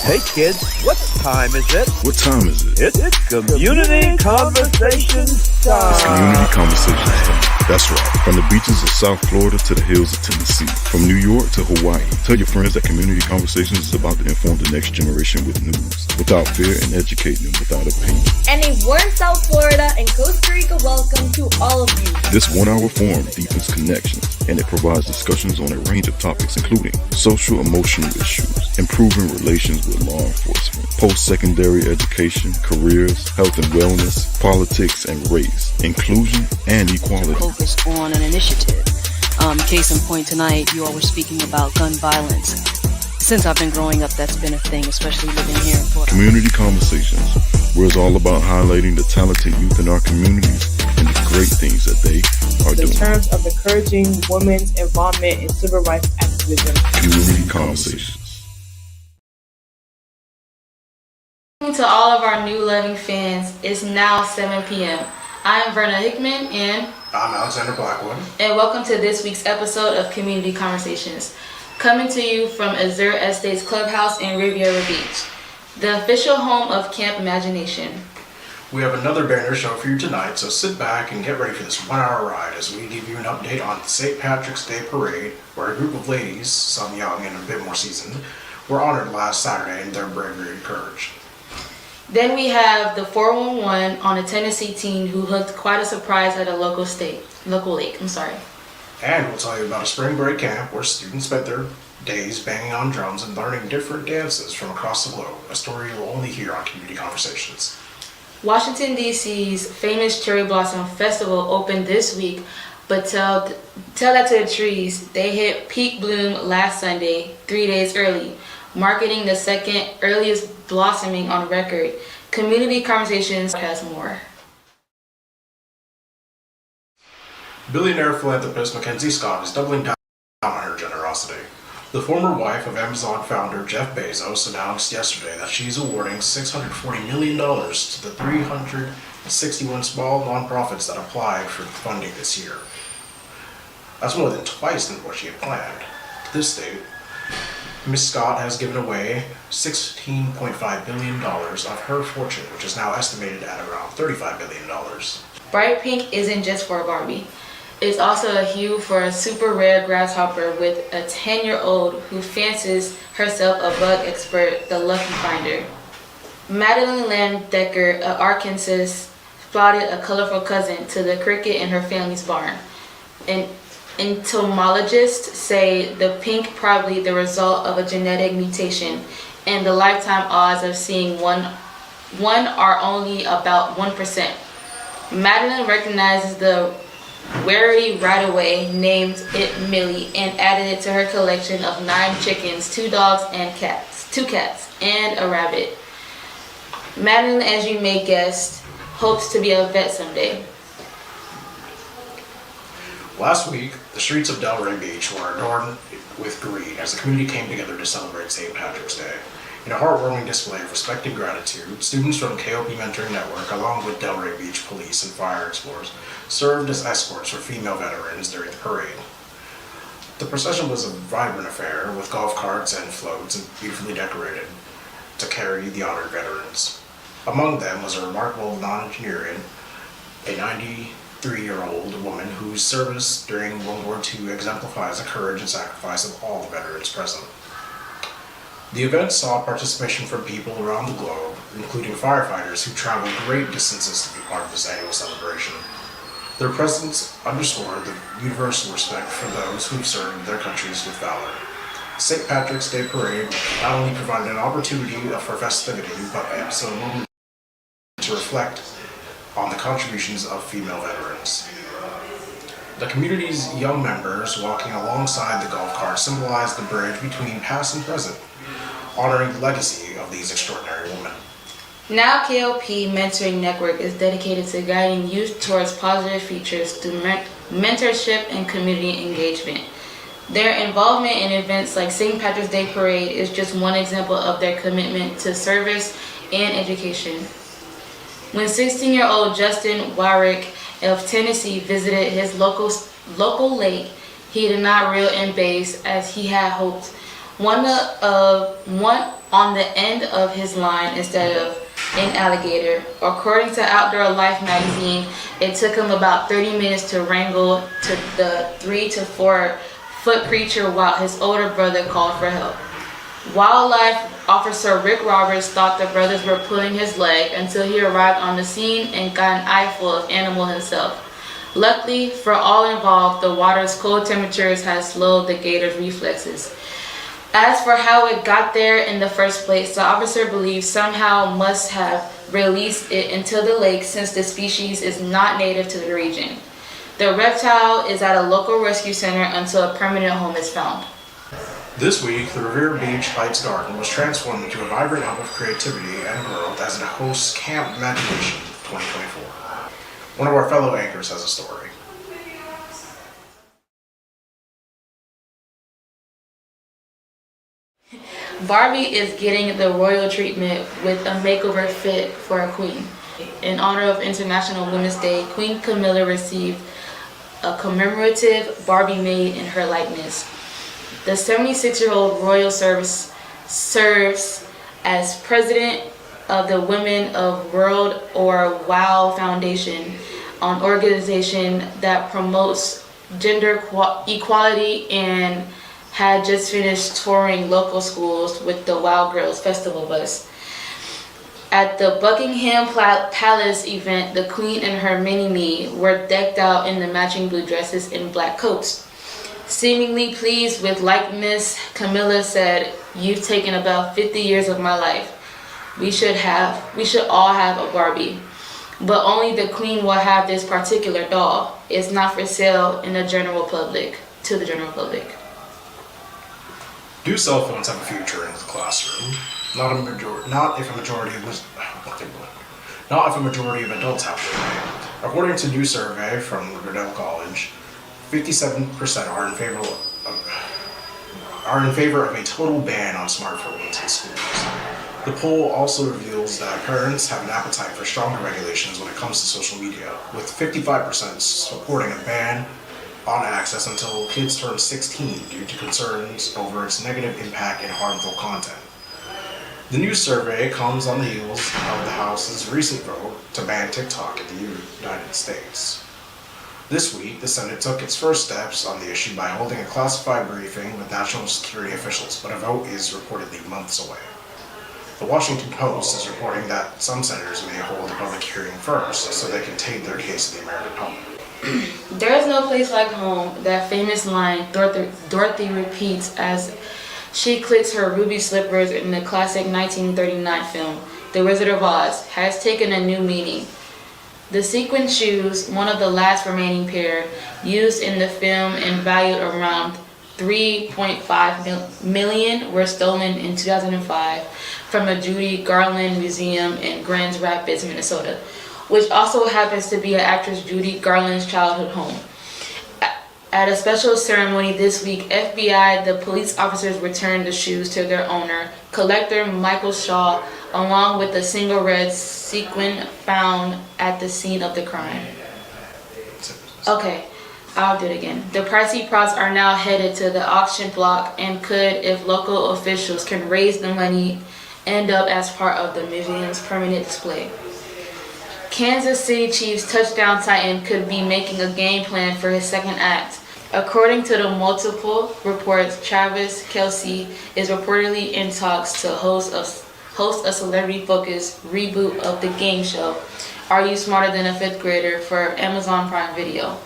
Hey kids, what time is it? What time is it? It's Community Conversations time. It's Community Conversations time. That's right. From the beaches of South Florida to the hills of Tennessee. From New York to Hawaii. Tell your friends that Community Conversations is about to inform the next generation with news, without fear, and educate them without opinion. And if we're in South Florida and Costa Rica, welcome to all of you. This 1 hour forum deepens connections, and it provides discussions on a range of topics including social emotional issues, improving relations with law enforcement, post-secondary education, careers, health and wellness, politics and race, inclusion and equality. Focus on an initiative. Case in point tonight, you all were speaking about gun violence. Since I've been growing up, that's been a thing, especially living here in Florida. Community Conversations, where it's all about highlighting the talented youth in our communities and the great things that they are doing. In terms of encouraging women's involvement in civil rights activism. Community Conversations. To all of our new loving fans, it's now 7 p.m. I'm Verna Hickman and I'm Alexander Blackwood. And welcome to this week's episode of Community Conversations, coming to you from Azure Estates Clubhouse in Riviera Beach, the official home of Camp Imagination. We have another banner show for you tonight, so sit back and get ready for this 1 hour ride as we give you an update on the St. Patrick's Day Parade, where a group of ladies, some young and a bit more seasoned, were honored last Saturday in their bravery and courage. Then we have the 411 on a Tennessee teen who hooked quite a surprise at a local lake. And we'll tell you about a spring break camp where students spent their days banging on drums and learning different dances from across the globe, a story you'll only hear on Community Conversations. Washington, D.C.'s famous Cherry Blossom Festival opened this week, but tell that to the trees. They hit peak bloom last Sunday, 3 days early, marking the second earliest blossoming on record. Community Conversations has more. Billionaire philanthropist Mackenzie Scott is doubling down on her generosity. The former wife of Amazon founder Jeff Bezos announced yesterday that she's awarding $640 million to the 361 small nonprofits that applied for funding this year. That's more than twice than what she had planned. To this date, Ms. Scott has given away $16.5 billion of her fortune, which is now estimated at around $35 billion. Bright pink isn't just for Barbie. It's also a hue for a super rare grasshopper with a 10-year-old who fancies herself a bug expert, the Lucky Finder. Madeline Lamb Decker of Arkansas spotted a colorful cousin to the cricket in her family's barn. And entomologists say the pink probably the result of a genetic mutation, and the lifetime odds of seeing one are only about 1%. Madeline recognizes the rarity right away, named it Millie, and added it to her collection of 9 chickens, 2 dogs, and 2 cats, and a rabbit. Madeline, as you may guess, hopes to be a vet someday. Last week, the streets of Delray Beach were adorned with green as the community came together to celebrate St. Patrick's Day. In a heartwarming display of respect and gratitude, students from KOP Mentoring Network, along with Delray Beach Police and Fire Explorers, served as escorts for female veterans during the parade. The procession was a vibrant affair, with golf carts and floats beautifully decorated to carry the honored veterans. Among them was a remarkable non-engineering, a 93-year-old woman whose service during World War II exemplifies the courage and sacrifice of all the veterans present. The event saw participation from people around the globe, including firefighters who traveled great distances to be part of this annual celebration. Their presence underscored the universal respect for those who served their countries with valor. St. Patrick's Day Parade not only provided an opportunity for festivity, but also a moment to reflect on the contributions of female veterans. The community's young members walking alongside the golf cart symbolized the bridge between past and present, honoring the legacy of these extraordinary women. Now KOP Mentoring Network is dedicated to guiding youth towards positive futures through mentorship and community engagement. Their involvement in events like St. Patrick's Day Parade is just one example of their commitment to service and education. When 16-year-old Justin Warwick of Tennessee visited his local lake, he did not reel in bass as he had hoped. one on the end of his line instead of an alligator. According to Outdoor Life magazine, it took him about 30 minutes to wrangle to the 3 to 4 foot creature while his older brother called for help. Wildlife officer Rick Roberts thought the brothers were pulling his leg until he arrived on the scene and got an eyeful of animal himself. Luckily for all involved, the water's cold temperatures had slowed the gator's reflexes. As for how it got there in the first place, the officer believes somehow must have released it into the lake since the species is not native to the region. The reptile is at a local rescue center until a permanent home is found. This week, the Revere Beach Heights Garden was transformed into a vibrant hub of creativity and growth as it hosts Camp Imagination 2024. One of our fellow anchors has a story. Barbie is getting the royal treatment with a makeover fit for a queen. In honor of International Women's Day, Queen Camilla received a commemorative Barbie made in her likeness. The 76-year-old royal serves as president of the Women of World or WOW Foundation, an organization that promotes gender equality, and had just finished touring local schools with the WOW Girls Festival bus. At the Buckingham Palace event, the Queen and her mini-me were decked out in the matching blue dresses and black coats. Seemingly pleased with likeness, Camilla said, "You've taken about 50 years of my life. We should all have a Barbie. But only the Queen will have this particular doll. It's not for sale in the general public, to the general public." Do cell phones have a future in the classroom? Not if a majority of adults have them. According to a new survey from Grinnell College, 57% are in favor of a total ban on smartphones in schools. The poll also reveals that parents have an appetite for stronger regulations when it comes to social media, with 55% supporting a ban on access until kids turn 16 due to concerns over its negative impact and harmful content. The new survey comes on the heels of the House's recent vote to ban TikTok in the United States. This week, the Senate took its first steps on the issue by holding a classified briefing with national security officials, but a vote is reportedly months away. The Washington Post is reporting that some senators may hold a public hearing first so they can take their case to the American public. "There is no place like home," that famous line Dorothy repeats as she clicks her ruby slippers in the classic 1939 film, The Wizard of Oz, has taken a new meaning. The sequin shoes, one of the last remaining pair, used in the film and valued around $3.5 million, were stolen in 2005 from the Judy Garland Museum in Grand Rapids, Minnesota, which also happens to be actress Judy Garland's childhood home. At a special ceremony this week, the police officers returned the shoes to their owner, collector Michael Shaw, along with the single red sequin found at the scene of the crime. Okay, I'll do it again. The pricey props are now headed to the auction block and could, if local officials can raise the money, end up as part of the museum's permanent display. Kansas City Chiefs touchdown titan could be making a game plan for his second act. According to the multiple reports, Travis Kelce is reportedly in talks to host a celebrity-focused reboot of the game show, Are You Smarter Than a Fifth Grader, for Amazon Prime Video.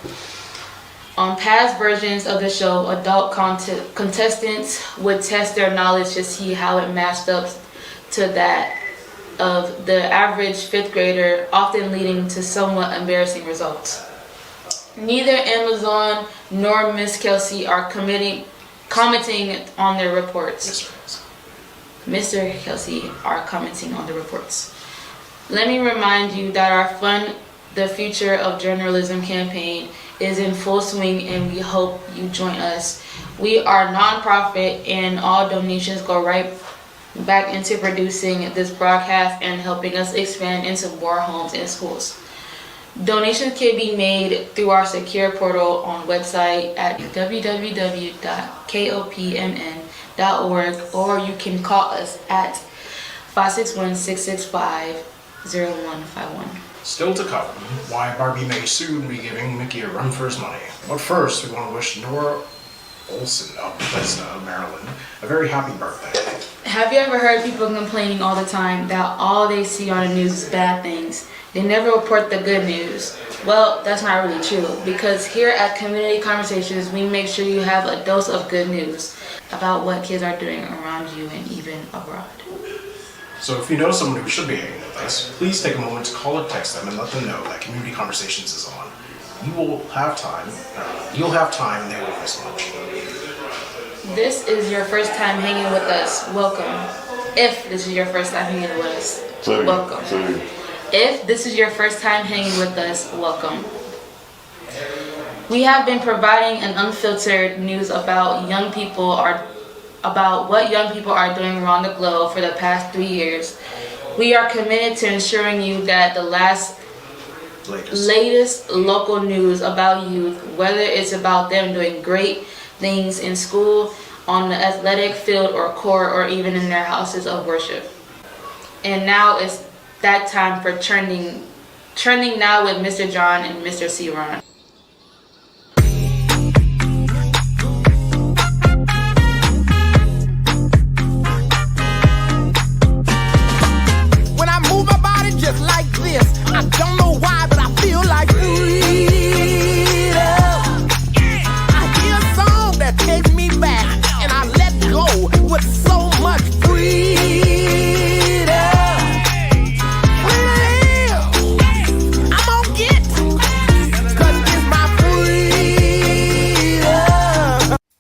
On past versions of the show, adult contestants would test their knowledge to see how it matched up to that of the average fifth grader, often leading to somewhat embarrassing results. Neither Amazon nor Miss Kelce are commenting on their reports. Mr. Kelce are commenting on the reports. Let me remind you that our Fund the Future of Journalism campaign is in full swing, and we hope you join us. We are non-profit, and all donations go right back into producing this broadcast and helping us expand into more homes and schools. Donations can be made through our secure portal on website at www.kopmn.org. or you can call us at 561-665-0151. Still to come, why Barbie may soon be giving Mickey a run for his money. But first, we want to wish Nora Olson of Bethesda, Maryland, a very happy birthday. Have you ever heard people complaining all the time that all they see on the news is bad things? They never report the good news. Well, that's not really true, because here at Community Conversations, we make sure you have a dose of good news about what kids are doing around you and even abroad. So if you know someone who should be hanging with us, please take a moment to call or text them and let them know that Community Conversations is on. You'll have time and they won't miss much. This is your first time hanging with us. Welcome. If this is your first time hanging with us, welcome. If this is your first time hanging with us, welcome. We have been providing an unfiltered news about what young people are doing around the globe for the past 3 years. We are committed to ensuring you that the latest local news about youth, whether it's about them doing great things in school, on the athletic field or court, or even in their houses of worship. And now it's that time for trending now with Mr. John and Mr. C. Ron. When I move my body just like this, I don't know why, but I feel like freedom. I hear a song that takes me back, and I let go with so much freedom. I'm gonna get, 'cause it's my freedom.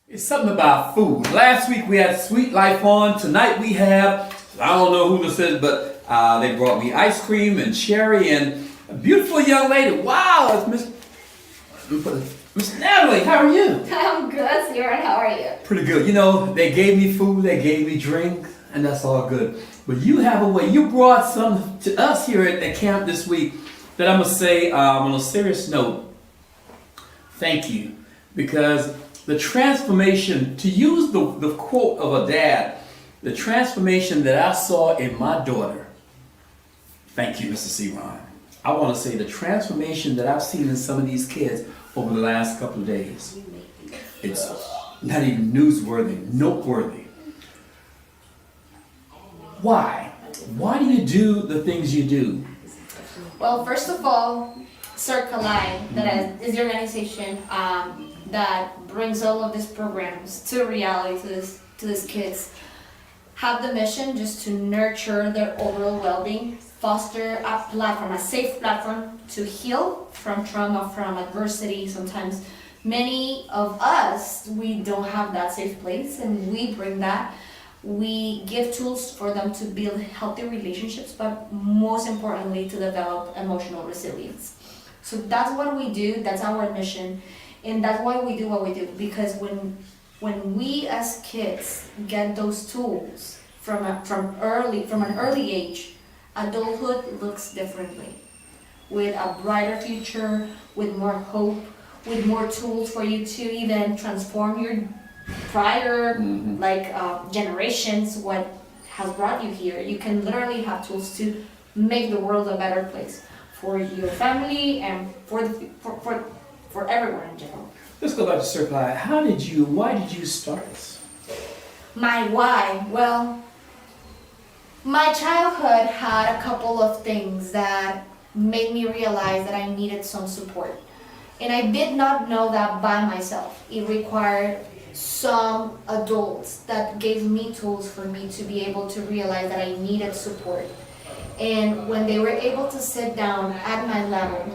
It's something about food. Last week we had Sweet Life on. Tonight we have, I don't know who this is, but they brought me ice cream and cherry and a beautiful young lady. Wow, it's Miss Natalie. How are you? I'm good, Sierra. How are you? Pretty good. You know, they gave me food, they gave me drink, and that's all good. But you have a way. You brought some to us here at the camp this week that I'm going to say on a serious note, thank you. Because the transformation, to use the quote of a dad, the transformation that I saw in my daughter, thank you, Mr. C. Ron. I want to say the transformation that I've seen in some of these kids over the last couple of days, it's not even noteworthy. Why? Why do you do the things you do? Well, first of all, Circle Line, that is the organization that brings all of these programs to reality to these kids, have the mission just to nurture their overall well-being, foster a platform, a safe platform to heal from trauma, from adversity. Sometimes many of us, we don't have that safe place, and we bring that. We give tools for them to build healthy relationships, but most importantly, to develop emotional resilience. So that's what we do, that's our mission, and that's why we do what we do, because when we as kids get those tools from an early age, adulthood looks differently, with a brighter future, with more hope, with more tools for you to even transform your prior generations, what has brought you here. You can literally have tools to make the world a better place for your family and for everyone in general. Let's go back to Circle Line. Why did you start this? My why? Well, my childhood had a couple of things that made me realize that I needed some support. And I did not know that by myself. It required some adults that gave me tools for me to be able to realize that I needed support. And when they were able to sit down at my level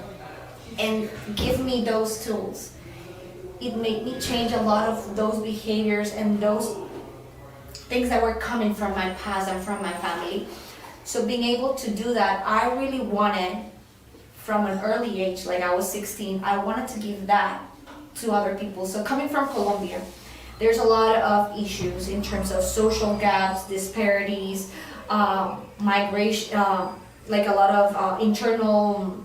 and give me those tools, it made me change a lot of those behaviors and those things that were coming from my past and from my family. So being able to do that, I really wanted, from an early age, like I was 16, I wanted to give that to other people. So coming from Colombia, there's a lot of issues in terms of social gaps, disparities, migration, like a lot of internal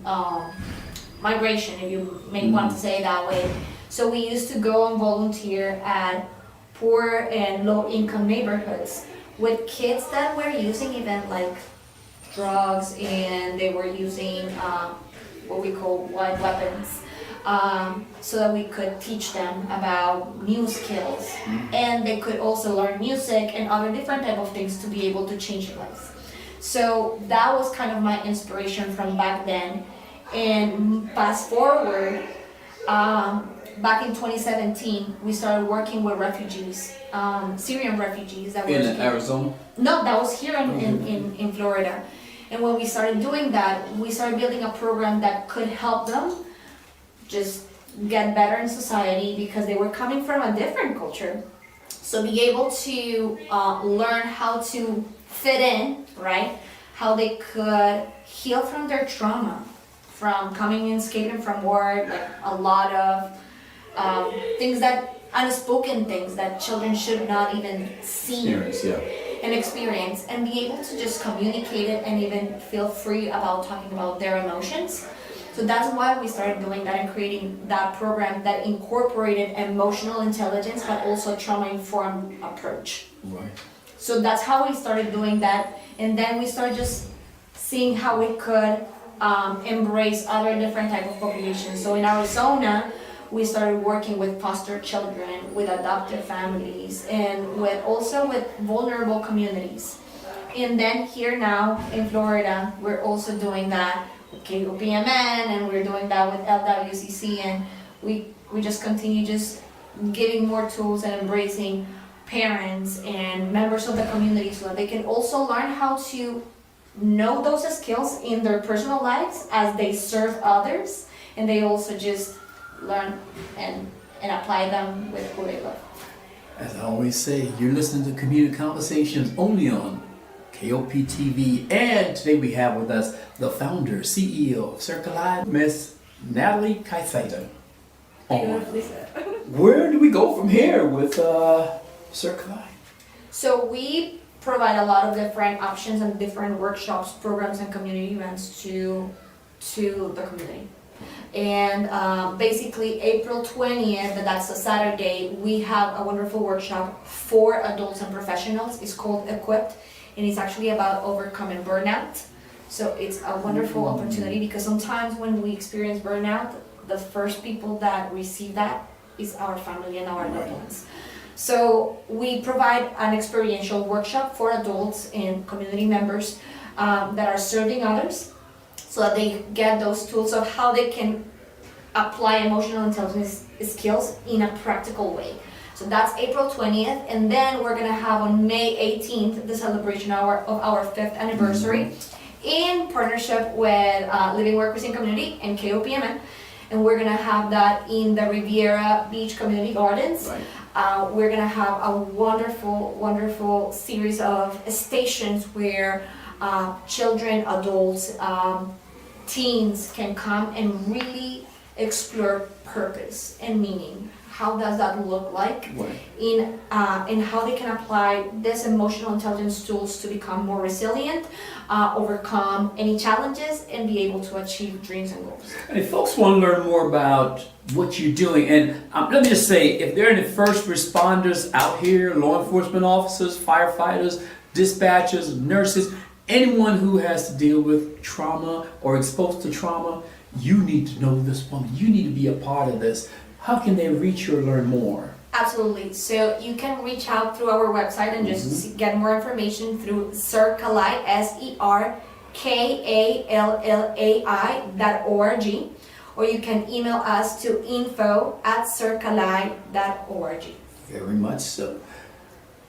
migration, if you may want to say it that way. So we used to go and volunteer at poor and low-income neighborhoods with kids that were using even like drugs, and they were using what we call wild weapons, so that we could teach them about new skills, and they could also learn music and other different type of things to be able to change their lives. So that was kind of my inspiration from back then. And fast forward, back in 2017, we started working with refugees, Syrian refugees that were In Arizona? No, that was here in Florida. And when we started doing that, we started building a program that could help them just get better in society because they were coming from a different culture. So be able to learn how to fit in, right? How they could heal from their trauma, from coming and escaping from war, like a lot of things that, unspoken things that children should not even see and experience, and be able to just communicate it and even feel free about talking about their emotions. So that's why we started doing that and creating that program that incorporated emotional intelligence but also trauma-informed approach. Right. So that's how we started doing that, and then we started just seeing how we could embrace other different type of populations. So in Arizona, we started working with foster children, with adoptive families, and with vulnerable communities. And then here now in Florida, we're also doing that with KOPMN, and we're doing that with LWCC, and we just continue just giving more tools and embracing parents and members of the community so that they can also learn how to know those skills in their personal lives as they serve others, and they also just learn and apply them with who they love. As I always say, you're listening to Community Conversations only on KOP TV, and today we have with us the founder, CEO of Circle I, Miss Natalie Caicedo. Where do we go from here with Circle I? So we provide a lot of different options and different workshops, programs, and community events to the community. And basically April 20th, that's a Saturday, we have a wonderful workshop for adults and professionals. It's called Equipped, and it's actually about overcoming burnout. So it's a wonderful opportunity because sometimes when we experience burnout, the first people that receive that is our family and our loved ones. So we provide an experiential workshop for adults and community members that are serving others, so that they get those tools of how they can apply emotional intelligence skills in a practical way. So that's April 20th, and then we're gonna have on May 18th the celebration of our 5th anniversary in partnership with Living Workers in Community and KOPMN, and we're gonna have that in the Riviera Beach Community Gardens. Right. We're gonna have a wonderful series of stations where children, adults, teens can come and really explore purpose and meaning. How does that look like in how they can apply this emotional intelligence tools to become more resilient, overcome any challenges, and be able to achieve dreams and goals. And if folks want to learn more about what you're doing, and let me just say, if there are any first responders out here, law enforcement officers, firefighters, dispatchers, nurses, anyone who has to deal with trauma or exposed to trauma, you need to know this woman. You need to be a part of this. How can they reach you or learn more? Absolutely. So you can reach out through our website and just get more information through Serkallai, SERKALLAI.org, or you can email us to info@serkallai.org. Very much so.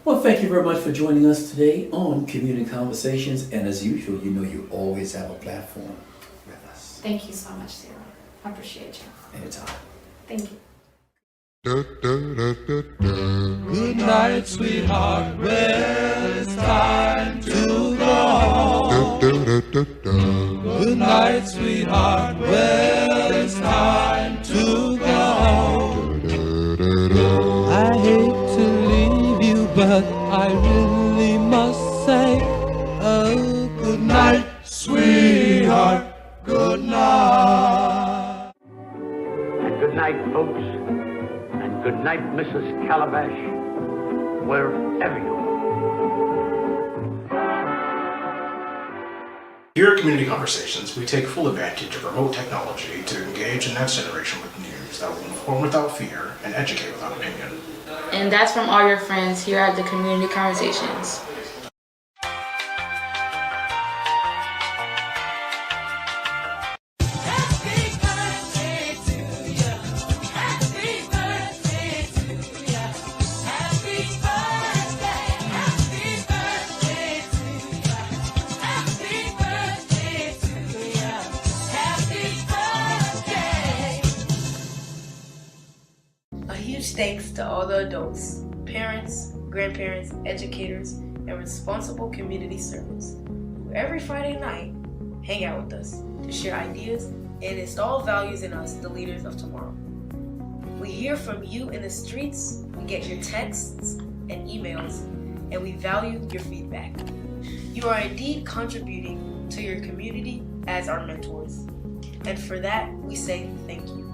Well, thank you very much for joining us today on Community Conversations, and as usual, you know you always have a platform with us. Thank you so much, Sarah. I appreciate you. Anytime. Thank you. Good night, sweetheart. Well, it's time to go home. Good night, sweetheart. Well, it's time to go home. I hate to leave you, but I really must say, oh, good night, sweetheart. Good night. And good night, folks. And good night, Mrs. Calabash. wherever you are. Here at Community Conversations, we take full advantage of remote technology to engage the next generation with news that will inform without fear and educate without opinion. And that's from all your friends here at the Community Conversations. A huge thanks to all the adults, parents, grandparents, educators, and responsible community servants who every Friday night hang out with us to share ideas and install values in us, the leaders of tomorrow. We hear from you in the streets, we get your texts and emails, and we value your feedback. You are indeed contributing to your community as our mentors, and for that we say thank you.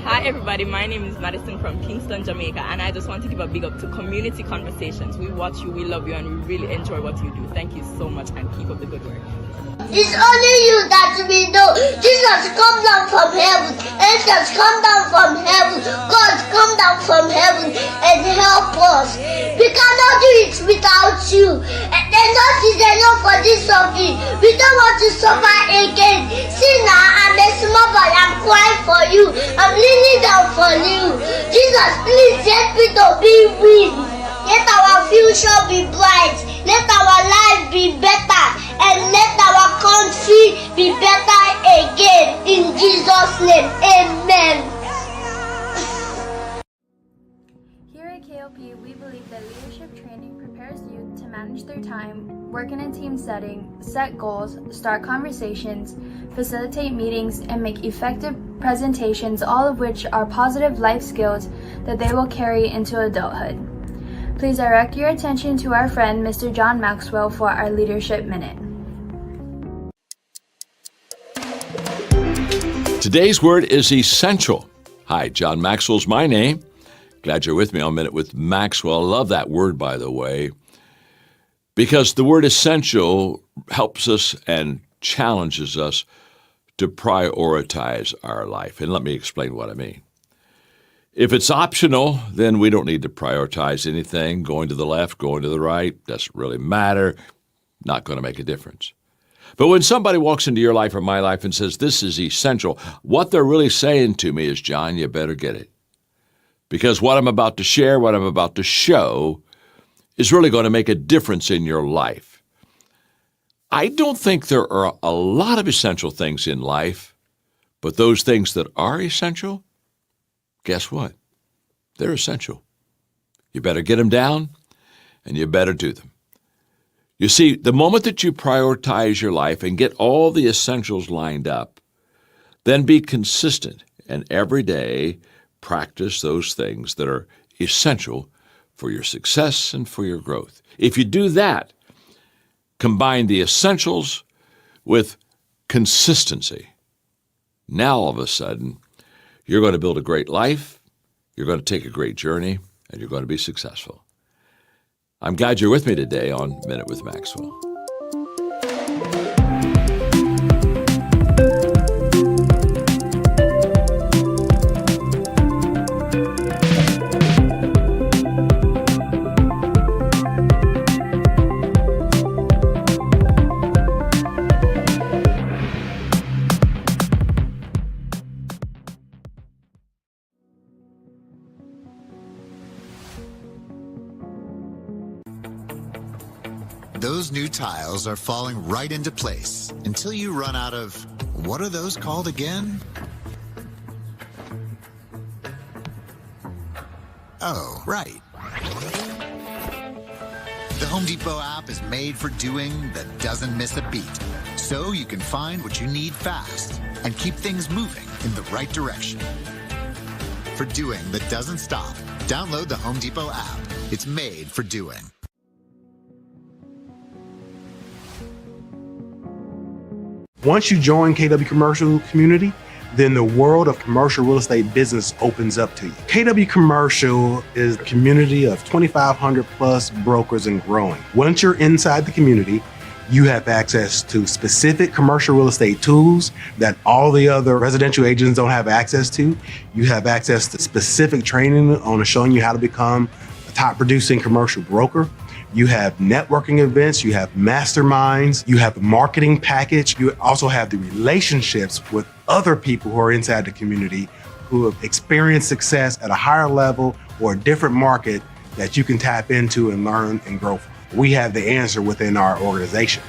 Hi everybody, my name is Madison from Kingston, Jamaica, and I just want to give a big up to Community Conversations. We watch you, we love you, and we really enjoy what you do. Thank you so much and keep up the good work. It's only you that we know. Jesus come down from heaven. Angels come down from heaven. God come down from heaven and help us. We cannot do it without you. And enough is enough for this suffering. We don't want to suffer again. See now, I'm a small boy. I'm crying for you. I'm leaning down for you. Jesus, please help me to be with. Let our future be bright. Let our life be better. And let our country be better again. In Jesus' name, amen. Here at KOP, we believe that leadership training prepares youth to manage their time, work in a team setting, set goals, start conversations, facilitate meetings, and make effective presentations, all of which are positive life skills that they will carry into adulthood. Please direct your attention to our friend, Mr. John Maxwell, for our Leadership Minute. Today's word is essential. Hi, John Maxwell's my name. Glad you're with me on Minute with Maxwell. I love that word, by the way, because the word essential helps us and challenges us to prioritize our life. And let me explain what I mean. If it's optional, then we don't need to prioritize anything. Going to the left, going to the right, doesn't really matter. Not going to make a difference. But when somebody walks into your life or my life and says, this is essential, what they're really saying to me is, John, you better get it. Because what I'm about to share, what I'm about to show, is really going to make a difference in your life. I don't think there are a lot of essential things in life, but those things that are essential, guess what? They're essential. You better get them down, and you better do them. You see, the moment that you prioritize your life and get all the essentials lined up, then be consistent and every day practice those things that are essential for your success and for your growth. If you do that, combine the essentials with consistency. Now, all of a sudden, you're going to build a great life, you're going to take a great journey, and you're going to be successful. I'm glad you're with me today on Minute with Maxwell. Those new tiles are falling right into place until you run out of, what are those called again? Oh, right. The Home Depot app is made for doing that doesn't miss a beat, so you can find what you need fast and keep things moving in the right direction. For doing that doesn't stop, download the Home Depot app. It's made for doing. Once you join KW Commercial Community, then the world of commercial real estate business opens up to you. KW Commercial is a community of 2,500 plus brokers and growing. Once you're inside the community, you have access to specific commercial real estate tools that all the other residential agents don't have access to. You have access to specific training on showing you how to become a top producing commercial broker. You have networking events, you have masterminds, you have the marketing package. You also have the relationships with other people who are inside the community who have experienced success at a higher level or a different market that you can tap into and learn and grow from. We have the answer within our organization.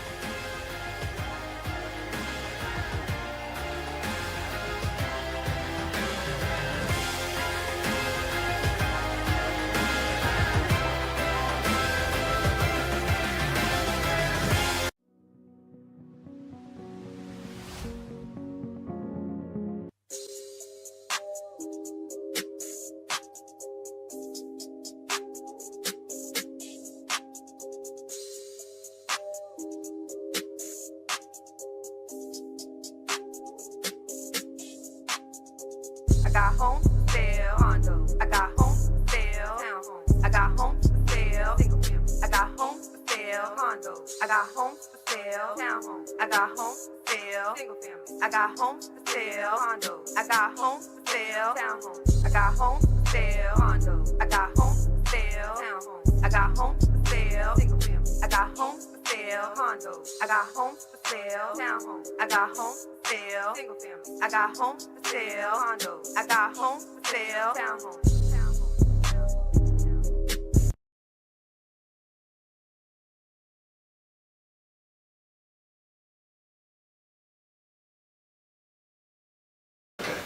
I got homes to sell, condos. I got homes to sell, townhomes. I got homes to sell, single family. I got homes to sell, condos. I got homes to sell, townhomes. I got homes to sell, single family. I got homes to sell, condos. I got homes to sell, townhomes. I got homes to sell, condos. I got homes to sell, townhomes. I got homes to sell, single family. I got homes to sell, condos. I got homes to sell, townhomes. I got homes to sell, single family. I got homes to sell, condos. I got homes to sell, townhomes.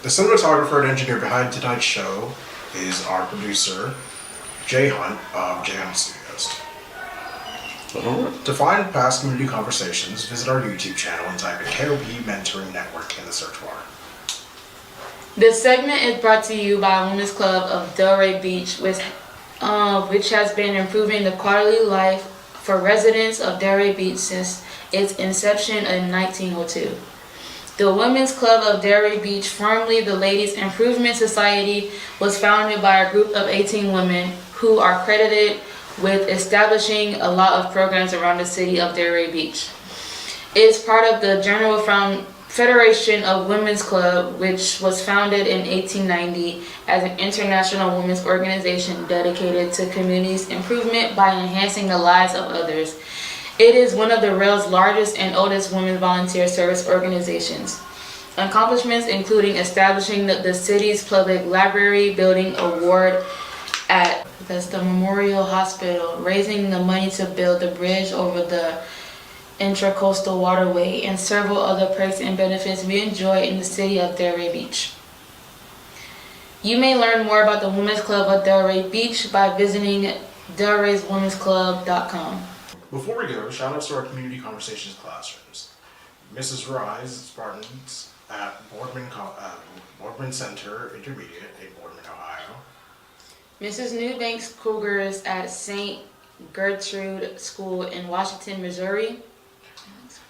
The cinematographer and engineer behind tonight's show is our producer, Jay Hunt of Jay Hunt Studios. To find past community conversations, visit our YouTube channel and type in KOP Mentoring Network in the search bar. This segment is brought to you by Women's Club of Delray Beach, which has been improving the quality of life for residents of Delray Beach since its inception in 1902. The Women's Club of Delray Beach, formerly the Ladies Improvement Society, was founded by a group of 18 women who are credited with establishing a lot of programs around the city of Delray Beach. It is part of the General Federation of Women's Club, which was founded in 1890 as an international women's organization dedicated to community's improvement by enhancing the lives of others. It is one of the rail's largest and oldest women's volunteer service organizations. Accomplishments including establishing the city's public library building award at the Memorial Hospital, raising the money to build the bridge over the Intracoastal Waterway, and several other perks and benefits we enjoy in the city of Delray Beach. You may learn more about the Women's Club of Delray Beach by visiting delrayswomensclub.com. Before we go, shout outs to our community conversations classrooms. Mrs. Rise Spartans at Boardman Center Intermediate in Boardman, Ohio. Mrs. Newbanks Cougars at St. Gertrude School in Washington, Missouri.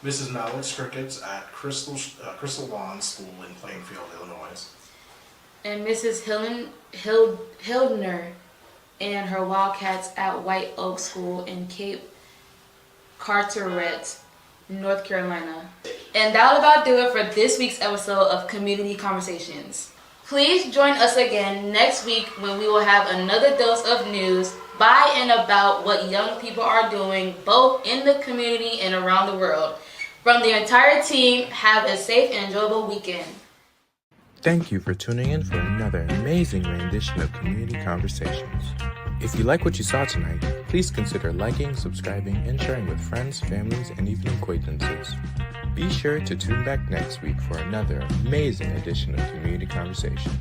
Mrs. Mallett's Crickets at Crystal Lawn School in Plainfield, Illinois. And Mrs. Hildner and her Wildcats at White Oak School in Cape Carteret, North Carolina. And that will about do it for this week's episode of Community Conversations. Please join us again next week when we will have another dose of news by and about what young people are doing both in the community and around the world. From the entire team, have a safe and enjoyable weekend. Thank you for tuning in for another amazing rendition of Community Conversations. If you like what you saw tonight, please consider liking, subscribing, and sharing with friends, families, and even acquaintances. Be sure to tune back next week for another amazing edition of Community Conversation.